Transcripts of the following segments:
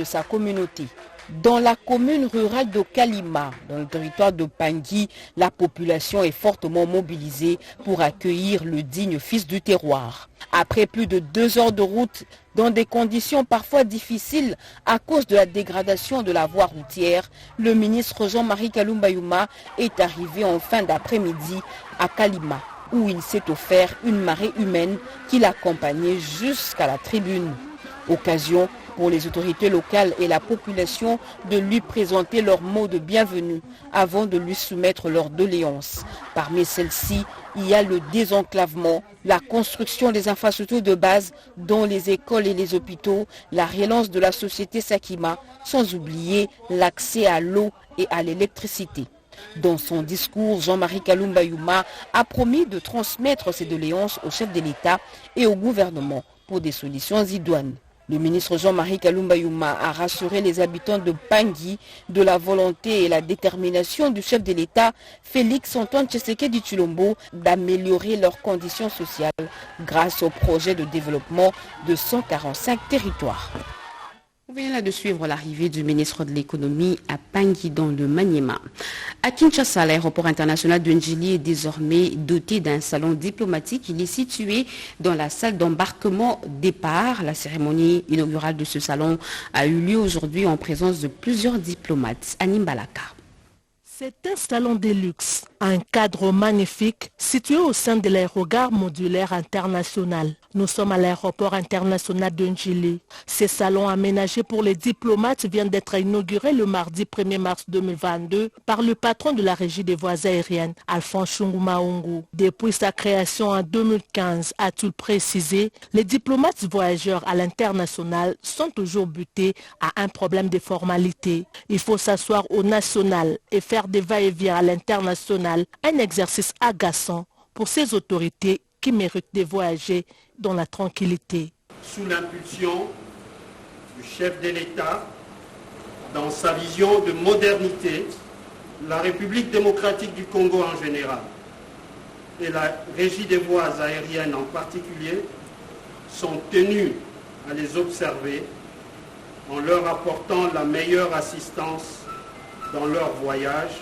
de sa communauté. Dans la commune rurale de Kalima, dans le territoire de Pangui, la population est fortement mobilisée pour accueillir le digne fils du terroir. Après plus de 2 heures de route, dans des conditions parfois difficiles à cause de la dégradation de la voie routière, le ministre Jean-Marie Kalumba Youma est arrivé en fin d'après-midi à Kalima, où il s'est offert une marée humaine qui l'accompagnait jusqu'à la tribune. Occasion pour les autorités locales et la population de lui présenter leurs mots de bienvenue avant de lui soumettre leurs doléances. Parmi celles-ci, il y a le désenclavement, la construction des infrastructures de base dont les écoles et les hôpitaux, la relance de la société Sakima, sans oublier l'accès à l'eau et à l'électricité. Dans son discours, Jean-Marie Kalumba Youma a promis de transmettre ses doléances au chef de l'État et au gouvernement pour des solutions idoines. Le ministre Jean-Marie Kalumba Youma a rassuré les habitants de Pangui de la volonté et la détermination du chef de l'État, Félix Antoine Tshisekedi Tshilombo, d'améliorer leurs conditions sociales grâce au projet de développement de 145 territoires. On vient là de suivre l'arrivée du ministre de l'économie à Pangui dans le Maniema. À Kinshasa, l'aéroport international de Njili est désormais doté d'un salon diplomatique. Il est situé dans la salle d'embarquement départ. La cérémonie inaugurale de ce salon a eu lieu aujourd'hui en présence de plusieurs diplomates. Anim Balaka. C'est un salon de luxe, un cadre magnifique situé au sein de l'aérogare modulaire international. Nous sommes à l'aéroport international de Njili. Ce salon aménagé pour les diplomates vient d'être inauguré le mardi 1er mars 2022 par le patron de la régie des voies aériennes, Alphonse Chungumaungu. Depuis sa création en 2015, a-t-il précisé, les diplomates voyageurs à l'international sont toujours butés à un problème de formalité. Il faut s'asseoir au national et faire des va-et-vient à l'international, un exercice agaçant pour ces autorités qui méritent de voyager dans la tranquillité. Sous l'impulsion du chef de l'État, dans sa vision de modernité, la République démocratique du Congo en général et la Régie des voies aériennes en particulier sont tenus à les observer en leur apportant la meilleure assistance dans leur voyage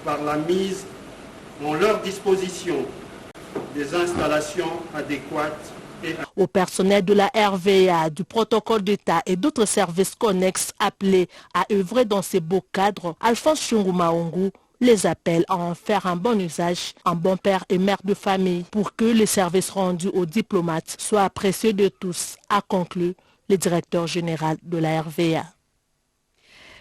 par la mise en leur disposition des installations adéquates. Au personnel de la RVA, du protocole d'État et d'autres services connexes appelés à œuvrer dans ces beaux cadres, Alphonse Chungumaungu les appelle à en faire un bon usage, un bon père et mère de famille, pour que les services rendus aux diplomates soient appréciés de tous, a conclu le directeur général de la RVA.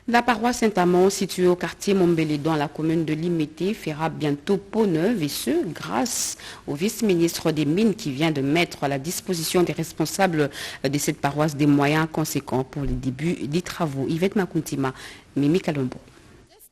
La paroisse Saint-Amand, située au quartier Mombele dans la commune de Limete, fera bientôt peau neuve, et ce, grâce au vice-ministre des Mines qui vient de mettre à la disposition des responsables de cette paroisse des moyens conséquents pour le début des travaux. Yvette Makuntima, Mimi Kalombo.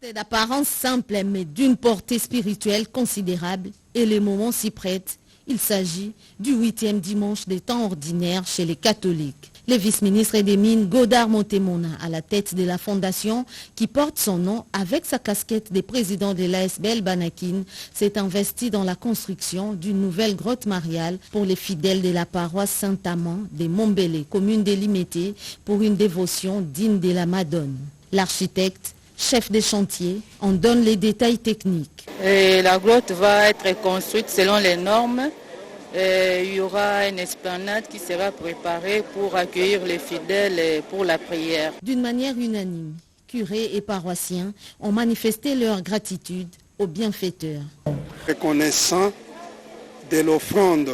C'est d'apparence simple, mais d'une portée spirituelle considérable, et les moments s'y prêtent. Il s'agit du 8e dimanche des temps ordinaires chez les catholiques. Le vice-ministre des Mines, Godard Montemona, à la tête de la fondation qui porte son nom avec sa casquette de président de l'ASBL Banakin, s'est investi dans la construction d'une nouvelle grotte mariale pour les fidèles de la paroisse Saint-Amand de Mombele, commune de Limete, pour une dévotion digne de la Madone. L'architecte, chef des chantiers, en donne les détails techniques. Et la grotte va être construite selon les normes. Il y aura une esplanade qui sera préparée pour accueillir les fidèles pour la prière. D'une manière unanime, curés et paroissiens ont manifesté leur gratitude aux bienfaiteurs. Reconnaissant de l'offrande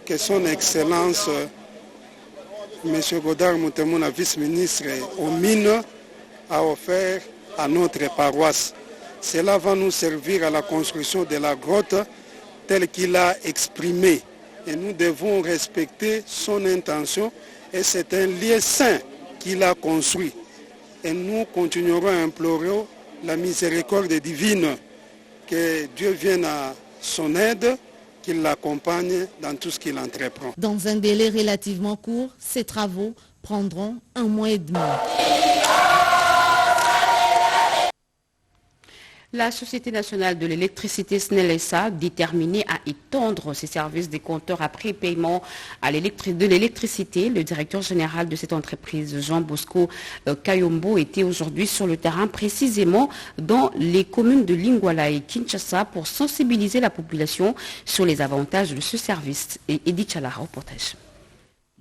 que son Excellence M. Godard Montemona, vice-ministre aux Mines, a offert à notre paroisse. Cela va nous servir à la construction de la grotte telle qu'il a exprimé. Et nous devons respecter son intention, et c'est un lieu saint qu'il a construit. Et nous continuerons à implorer la miséricorde divine, que Dieu vienne à son aide, qu'il l'accompagne dans tout ce qu'il entreprend. Dans un délai relativement court, ces travaux prendront 1 mois et demi. La Société nationale de l'électricité SNEL SA, déterminée à étendre ses services des compteurs après paiement de l'électricité, le directeur général de cette entreprise, Jean Bosco Kayombo, était aujourd'hui sur le terrain, précisément dans les communes de Lingwala et Kinshasa, pour sensibiliser la population sur les avantages de ce service. Et Edith Chala, reportage.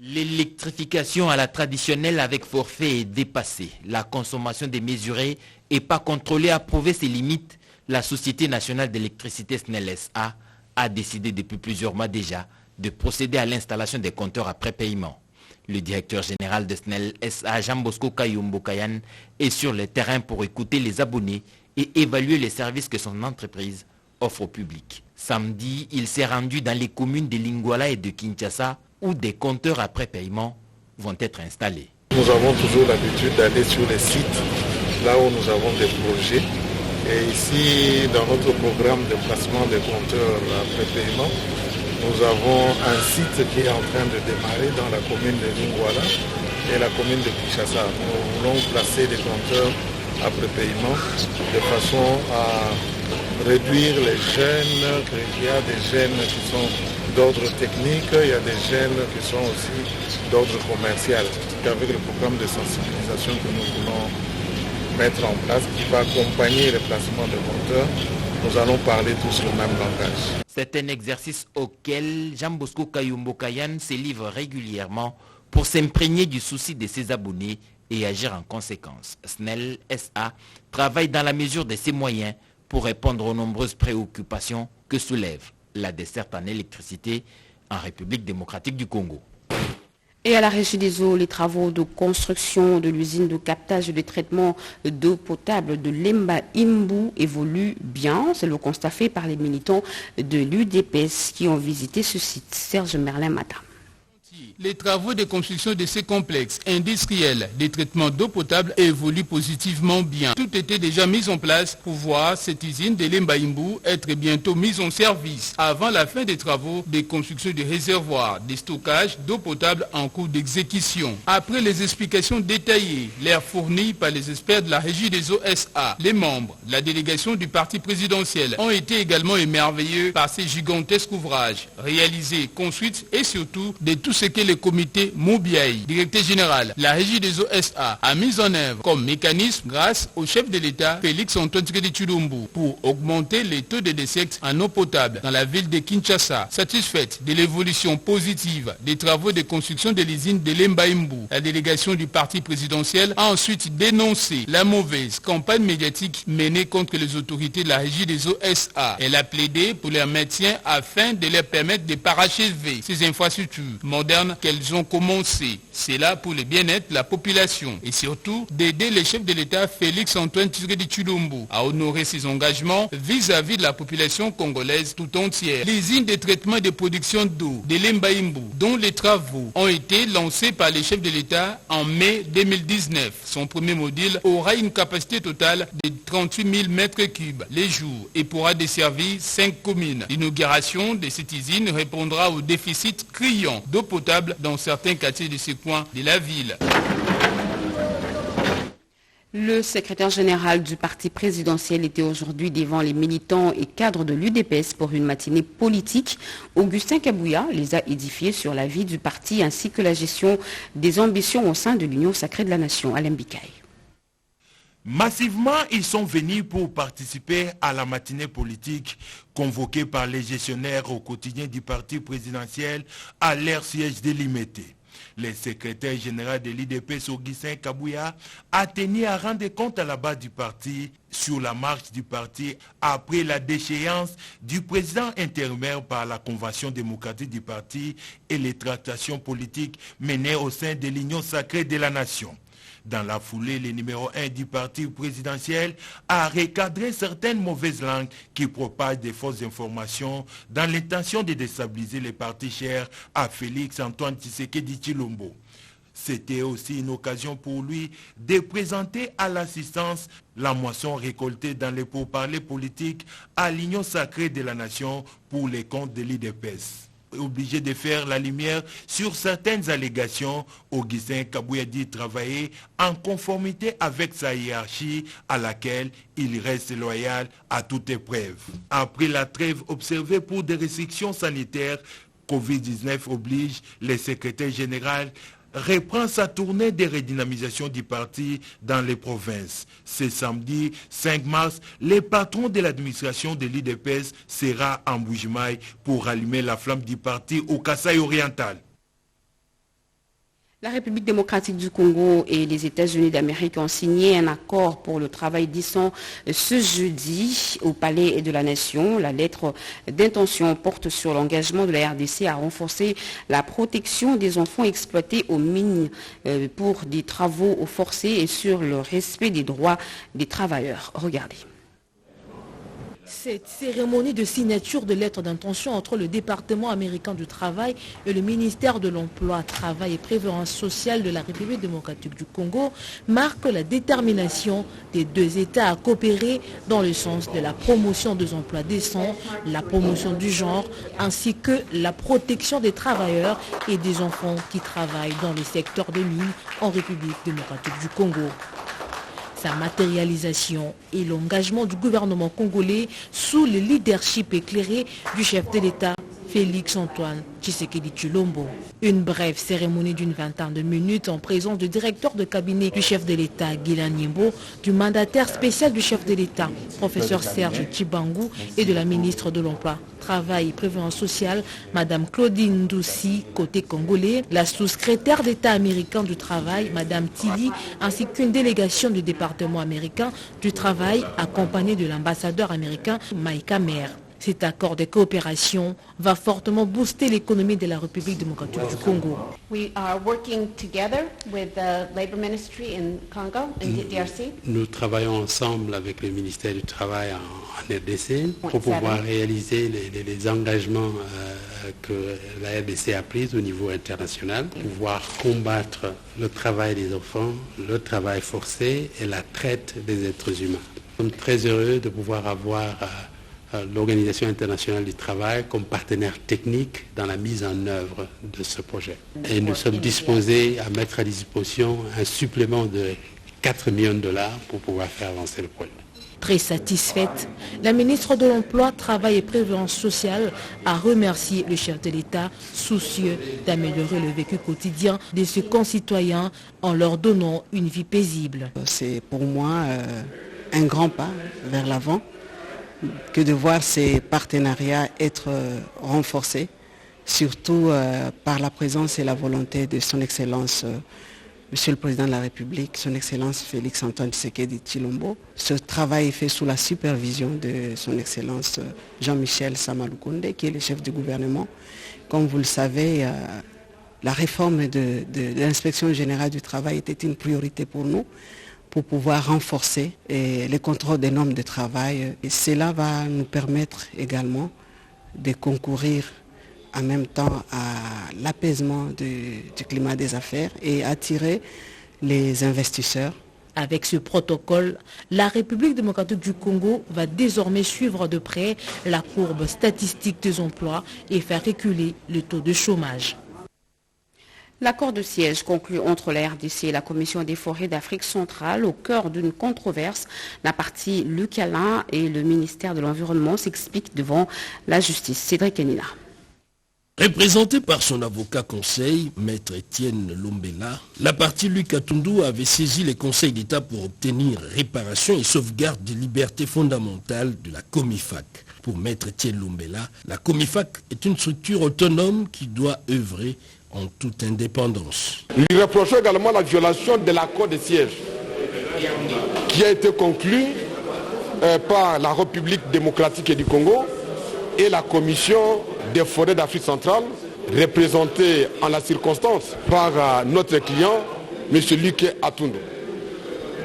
L'électrification à la traditionnelle avec forfait est dépassée. La consommation démesurée et pas contrôlée a prouvé ses limites. La Société nationale d'électricité SNEL SA a décidé depuis plusieurs mois déjà de procéder à l'installation des compteurs après paiement. Le directeur général de SNEL SA, Jean Bosco Kayombo Kayan, est sur le terrain pour écouter les abonnés et évaluer les services que son entreprise offre au public. Samedi, il s'est rendu dans les communes de Lingwala et de Kinshasa où des compteurs après paiement vont être installés. Nous avons toujours l'habitude d'aller sur les sites, là où nous avons des projets. Et ici, dans notre programme de placement des compteurs après paiement, nous avons un site qui est en train de démarrer dans la commune de Lingwala et la commune de Kinshasa. Nous voulons placer des compteurs après paiement de façon à réduire les gènes. Il y a des gènes qui sont d'ordre technique, il y a des gènes qui sont aussi d'ordre commercial. Avec le programme de sensibilisation que nous voulons mettre en place, qui va accompagner le placement de compteurs, nous allons parler tous le même langage. C'est un exercice auquel Jean Bosco Kayombo Kayan se livre régulièrement pour s'imprégner du souci de ses abonnés et agir en conséquence. SNEL SA travaille dans la mesure de ses moyens pour répondre aux nombreuses préoccupations que soulève la desserte en électricité en République démocratique du Congo. Et à la Régie des eaux, les travaux de construction de l'usine de captage et de traitement d'eau potable de Lemba Imbu évoluent bien. C'est le constat fait par les militants de l'UDPS qui ont visité ce site. Serge Merlin-Mata. Les travaux de construction de ces complexes industriels de traitement d'eau potable évoluent positivement bien. Tout était déjà mis en place pour voir cette usine de Lemba Imbu être bientôt mise en service avant la fin des travaux de construction de réservoirs de stockage d'eau potable en cours d'exécution. Après les explications détaillées, l'air fourni par les experts de la Régie des eaux SA, les membres de la délégation du parti présidentiel ont été également émerveillés par ces gigantesques ouvrages réalisés, construits et surtout de tout ce que le comité Moubiaï, directeur général, la Régie des eaux SA, a mis en œuvre comme mécanisme grâce au chef de l'État, Félix Antoine Tshisekedi Tshilombo, pour augmenter les taux de décès en eau potable dans la ville de Kinshasa. Satisfaite de l'évolution positive des travaux de construction de l'usine de Lemba Imbu, la délégation du parti présidentiel a ensuite dénoncé la mauvaise campagne médiatique menée contre les autorités de la Régie des eaux SA. Elle a plaidé pour leur maintien afin de leur permettre de parachever ces infrastructures modernes qu'elles ont commencé. C'est là pour le bien-être de la population et surtout d'aider le chef de l'État Félix Antoine Tshisekedi Tshilombo à honorer ses engagements vis-à-vis de la population congolaise tout entière. L'usine de traitement et de production d'eau de Lemba Imbu, dont les travaux ont été lancés par le chef de l'État en mai 2019. Son premier module aura une capacité totale de 38 000 mètres cubes les jours et pourra desservir 5 communes. L'inauguration de cette usine répondra au déficit criant d'eau potable dans certains quartiers de ce coin de la ville. Le secrétaire général du parti présidentiel était aujourd'hui devant les militants et cadres de l'UDPS pour une matinée politique. Augustin Kabouya les a édifiés sur la vie du parti ainsi que la gestion des ambitions au sein de l'Union sacrée de la nation. Alain Bikaï. Massivement, ils sont venus pour participer à la matinée politique convoquée par les gestionnaires au quotidien du parti présidentiel à leur siège délimité. Le secrétaire général de l'IDPS, Augustin Kabouya, a tenu à rendre compte à la base du parti sur la marche du parti après la déchéance du président intérimaire par la Convention démocratique du parti et les tractations politiques menées au sein de l'Union sacrée de la nation. Dans la foulée, le numéro 1 du parti présidentiel a recadré certaines mauvaises langues qui propagent des fausses informations dans l'intention de déstabiliser les partis chers à Félix Antoine Tshisekedi Tshilombo. C'était aussi une occasion pour lui de présenter à l'assistance la moisson récoltée dans les pourparlers politiques à l'Union sacrée de la nation pour les comptes de l'IDPS. obligé de faire la lumière sur certaines allégations. Augustin Kabouya dit travailler en conformité avec sa hiérarchie à laquelle il reste loyal à toute épreuve. Après la trêve observée pour des restrictions sanitaires, Covid-19 oblige, le secrétaire général reprend sa tournée de redynamisation du parti dans les provinces. Ce samedi 5 mars, le patron de l'administration de l'IDPS sera en Bujimaï pour allumer la flamme du parti au Kasaï oriental. La République démocratique du Congo et les États-Unis d'Amérique ont signé un accord pour le travail décent ce jeudi au Palais de la Nation. La lettre d'intention porte sur l'engagement de la RDC à renforcer la protection des enfants exploités aux mines pour des travaux forcés et sur le respect des droits des travailleurs. Regardez. Cette cérémonie de signature de lettre d'intention entre le département américain du travail et le ministère de l'Emploi, Travail et Prévoyance sociale de la République démocratique du Congo marque la détermination des deux États à coopérer dans le sens de la promotion des emplois décents, la promotion du genre, ainsi que la protection des travailleurs et des enfants qui travaillent dans les secteurs de mines en République démocratique du Congo. Sa matérialisation et l'engagement du gouvernement congolais sous le leadership éclairé du chef de l'État, Félix Antoine Tshisekedi Tshilombo. Une brève cérémonie d'une vingtaine de minutes en présence du directeur de cabinet du chef de l'État, Guilain Nyembo, du mandataire spécial du chef de l'État, professeur Serge Tshibangou, et de la ministre de l'Emploi, Travail et Prévoyance sociale, Madame Claudine Ndoussi, côté congolais, la sous-secrétaire d'État américain du Travail, Madame Tilly, ainsi qu'une délégation du département américain du Travail, accompagnée de l'ambassadeur américain Mike Hammer. Cet accord de coopération va fortement booster l'économie de la République démocratique du Congo. We are working together with the Labor Ministry in Congo, in DRC. Nous travaillons ensemble avec le ministère du Travail en RDC pour pouvoir réaliser les engagements que la RDC a pris au niveau international, pouvoir combattre le travail des enfants, le travail forcé et la traite des êtres humains. Nous sommes très heureux de pouvoir avoir l'Organisation internationale du travail comme partenaire technique dans la mise en œuvre de ce projet. Et nous sommes disposés à mettre à disposition un supplément de 4 millions de dollars pour pouvoir faire avancer le projet. Très satisfaite, la ministre de l'Emploi, Travail et Prévoyance sociale a remercié le chef de l'État, soucieux d'améliorer le vécu quotidien de ses concitoyens en leur donnant une vie paisible. C'est pour moi un grand pas vers l'avant que de voir ces partenariats être renforcés, surtout par la présence et la volonté de son Excellence, Monsieur le Président de la République, son Excellence Félix Antoine Tshisekedi Tshilombo. Ce travail est fait sous la supervision de son Excellence Jean-Michel Samalukonde, qui est le chef du gouvernement. Comme vous le savez, la réforme de l'inspection générale du travail était une priorité pour nous, pour pouvoir renforcer les contrôles des normes de travail. Et cela va nous permettre également de concourir en même temps à l'apaisement du climat des affaires et attirer les investisseurs. Avec ce protocole, la République démocratique du Congo va désormais suivre de près la courbe statistique des emplois et faire reculer le taux de chômage. L'accord de siège conclu entre la RDC et la Commission des forêts d'Afrique centrale au cœur d'une controverse. La partie Lucalin et le ministère de l'Environnement s'expliquent devant la justice. Cédric Enina. Représenté par son avocat conseil, maître Étienne Lombela, la partie Lukatundu avait saisi les conseils d'État pour obtenir réparation et sauvegarde des libertés fondamentales de la Comifac. Pour maître Étienne Lombela, la Comifac est une structure autonome qui doit œuvrer en toute indépendance. Lui reprochons également la violation de l'accord de siège qui a été conclu par la République démocratique du Congo et la Commission des forêts d'Afrique centrale, représentée en la circonstance par notre client, M. Luke Atundu.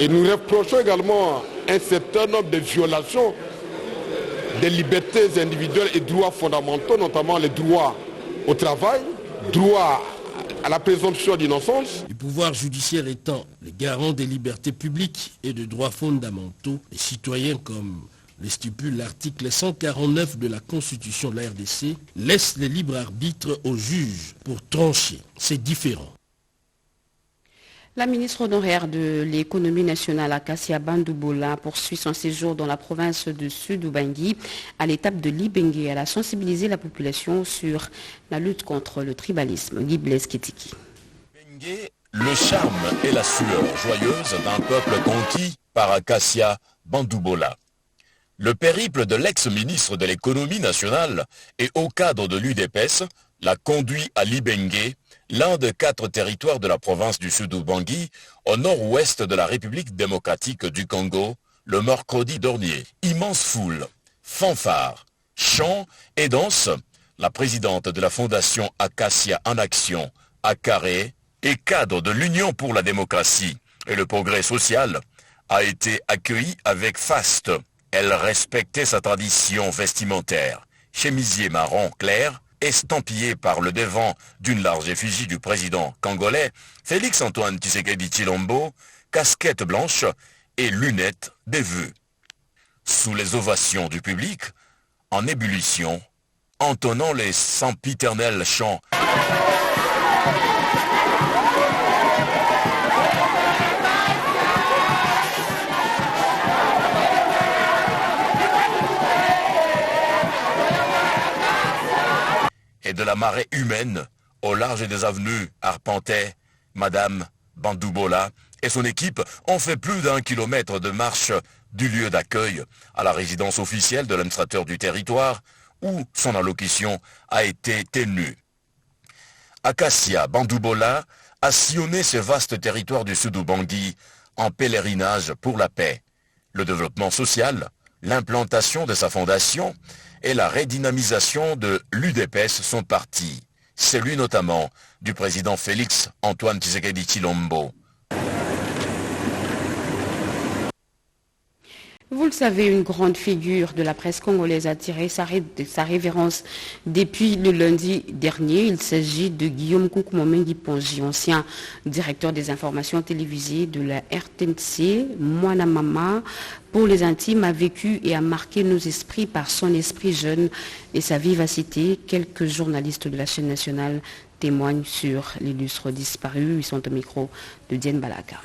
Et nous reprochons également un certain nombre de violations des libertés individuelles et droits fondamentaux, notamment les droits au travail, droit à la présomption d'innocence. Le pouvoir judiciaire étant le garant des libertés publiques et de droits fondamentaux, les citoyens comme le stipule l'article 149 de la Constitution de la RDC, laisse le libre arbitre aux juges pour trancher. C'est différent. La ministre honoraire de l'économie nationale, Acacia Bandoubola, poursuit son séjour dans la province de Sud-Ubangui à l'étape de Libenge. Elle a sensibilisé la population sur la lutte contre le tribalisme. Guy Blaise Ketiki. Le charme et la sueur joyeuse d'un peuple conquis par Acacia Bandoubola. Le périple de l'ex-ministre de l'économie nationale et au cadre de l'UDPS l'a conduit à Libenge, l'un des 4 territoires de la province du Sud-Ubangui, au nord-ouest de la République démocratique du Congo, le mercredi dernier. Immense foule, fanfare, chants et danse, la présidente de la fondation Acacia en Action, Akaré, et cadre de l'Union pour la démocratie et le progrès social, a été accueillie avec faste. Elle respectait sa tradition vestimentaire, chemisier marron clair, estampillé par le devant d'une large effigie du président congolais, Félix-Antoine Tshisekedi Tshilombo, casquette blanche et lunettes des vœux. Sous les ovations du public, en ébullition, entonnant les sempiternels chants et de la marée humaine au large des avenues arpentait Madame Bandoubola et son équipe ont fait plus d'1 kilomètre de marche du lieu d'accueil à la résidence officielle de l'administrateur du territoire où son allocution a été tenue. Acacia Bandoubola a sillonné ce vaste territoire du Sud-Ubangui en pèlerinage pour la paix, le développement social, l'implantation de sa fondation et la redynamisation de l'UDPS sont partis, celui notamment du président Félix-Antoine Tshisekedi Tshilombo. Vous le savez, une grande figure de la presse congolaise a tiré sa révérence depuis le lundi dernier. Il s'agit de Guillaume Koukoumomengi Pongi, ancien directeur des informations télévisées de la RTNC. Mwana Mama, pour les intimes, a vécu et a marqué nos esprits par son esprit jeune et sa vivacité. Quelques journalistes de la chaîne nationale témoignent sur l'illustre disparu. Ils sont au micro de Diane Balaka.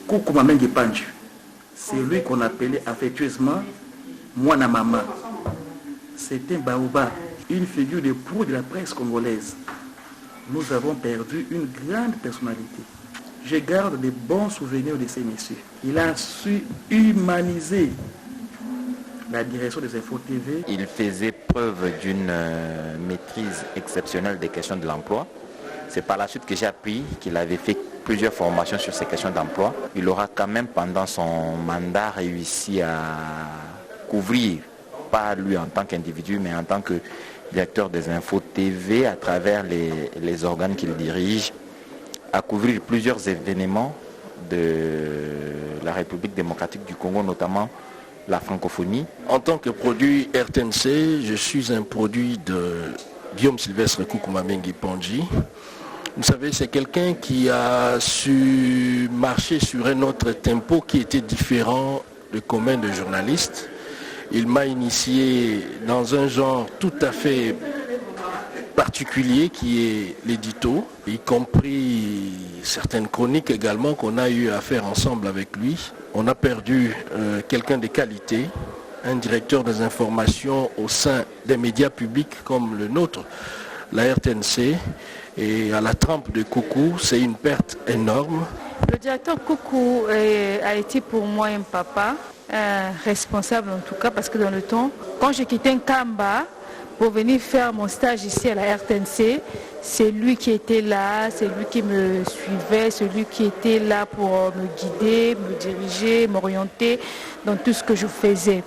Koukoumomengi Pongi. C'est lui qu'on appelait affectueusement Mwana Mama. C'était Baoba, une figure de proue de la presse congolaise. Nous avons perdu une grande personnalité. Je garde de bons souvenirs de ces messieurs. Il a su humaniser la direction des Infos TV. Il faisait preuve d'une maîtrise exceptionnelle des questions de l'emploi. C'est par la suite que j'ai appris qu'il avait fait plusieurs formations sur ces questions d'emploi. Il aura quand même pendant son mandat réussi à couvrir, pas lui en tant qu'individu, mais en tant que directeur des Infos TV à travers les organes qu'il dirige, à couvrir plusieurs événements de la République démocratique du Congo, notamment la francophonie. En tant que produit RTNC, je suis un produit de Guillaume Sylvestre Koukoumomengi Pongi. Vous savez, c'est quelqu'un qui a su marcher sur un autre tempo qui était différent du commun de journalistes. Il m'a initié dans un genre tout à fait particulier qui est l'édito, y compris certaines chroniques également qu'on a eu à faire ensemble avec lui. On a perdu quelqu'un de qualité, un directeur des informations au sein des médias publics comme le nôtre, la RTNC. Et à la trempe de Koukou, c'est une perte énorme. Le directeur Koukou a été pour moi un papa, responsable en tout cas, parce que dans le temps, quand j'ai quitté Nkamba pour venir faire mon stage ici à la RTNC, c'est lui qui était là, c'est lui qui me suivait, c'est lui qui était là pour me guider, me diriger, m'orienter dans tout ce que je faisais.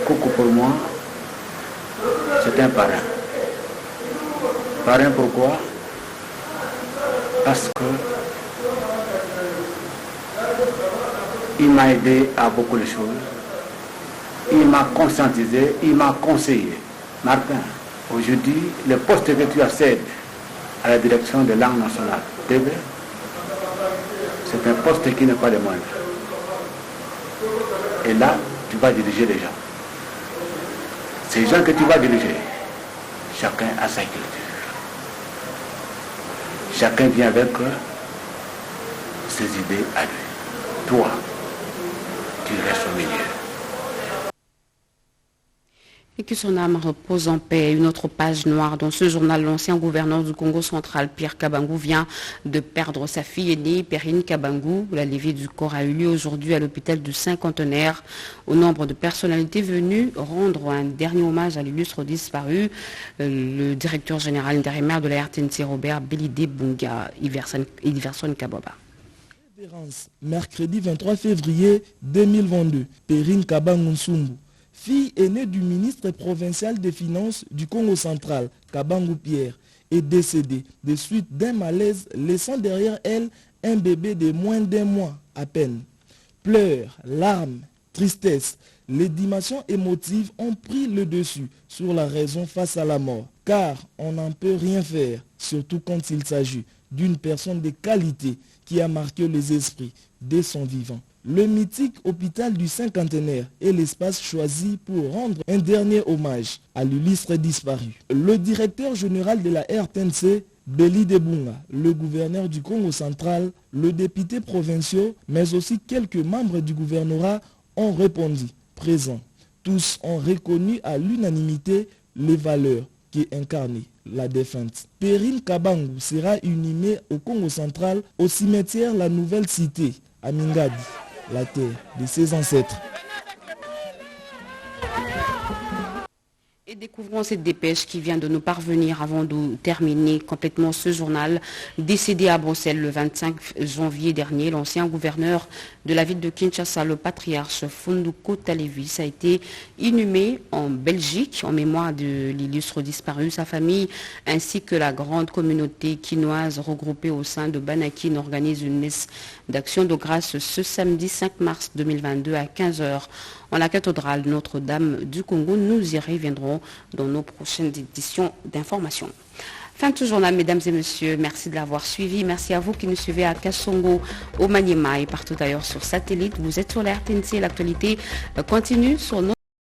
Koukou pour moi, c'est un parrain. Parrain pourquoi ? Parce qu'il m'a aidé à beaucoup de choses. Il m'a conscientisé, il m'a conseillé. Martin, aujourd'hui, le poste que tu accèdes à la direction de langue nationale TV, c'est un poste qui n'est pas le moindre. Et là, tu vas diriger les gens. Ces gens que tu vas diriger, chacun a sa culture. Chacun vient avec ses idées à lui. Toi, tu restes au milieu. Et que son âme repose en paix. Une autre page noire dans ce journal, l'ancien gouverneur du Congo central, Pierre Kabangou, vient de perdre sa fille aînée, Perrine Kabangou. La levée du corps a eu lieu aujourd'hui à l'hôpital du Cinquantenaire. Au nombre de personnalités venues rendre un dernier hommage à l'illustre disparu, le directeur général intérimaire de la RTNC, Robert Belidé Bunga, Iverson Kaboba. Mercredi 23 février 2022, Perrine Kabangou Nsumbu, fille aînée du ministre provincial des Finances du Congo central, Kabangou Pierre, est décédée de suite d'un malaise, laissant derrière elle un bébé de moins d'un mois à peine. Pleurs, larmes, tristesse, les dimensions émotives ont pris le dessus sur la raison face à la mort, car on n'en peut rien faire, surtout quand il s'agit d'une personne de qualité qui a marqué les esprits dès son vivant. Le mythique hôpital du Cinquantenaire est l'espace choisi pour rendre un dernier hommage à l'illustre disparu. Le directeur général de la RTNC, Belidé Bunga, le gouverneur du Congo central, le député provincial, mais aussi quelques membres du gouvernorat ont répondu présents. Tous ont reconnu à l'unanimité les valeurs qui incarnaient la défunte. Perrine Kabangou sera inhumée au Congo central au cimetière La Nouvelle Cité à Mingadi, la terre de ses ancêtres. Et découvrons cette dépêche qui vient de nous parvenir avant de terminer complètement ce journal. Décédé à Bruxelles le 25 janvier dernier, l'ancien gouverneur de la ville de Kinshasa, le patriarche Funduko Talevis, a été inhumé en Belgique en mémoire de l'illustre disparu. Sa famille ainsi que la grande communauté quinoise regroupée au sein de Banakin organise une messe d'action de grâce ce samedi 5 mars 2022 à 15h. En la cathédrale Notre-Dame du Congo. Nous y reviendrons dans nos prochaines éditions d'information. Fin de ce journal, mesdames et messieurs. Merci de l'avoir suivi. Merci à vous qui nous suivez à Kassongo, au Maniema et partout ailleurs sur satellite. Vous êtes sur la RTNC. L'actualité continue sur notre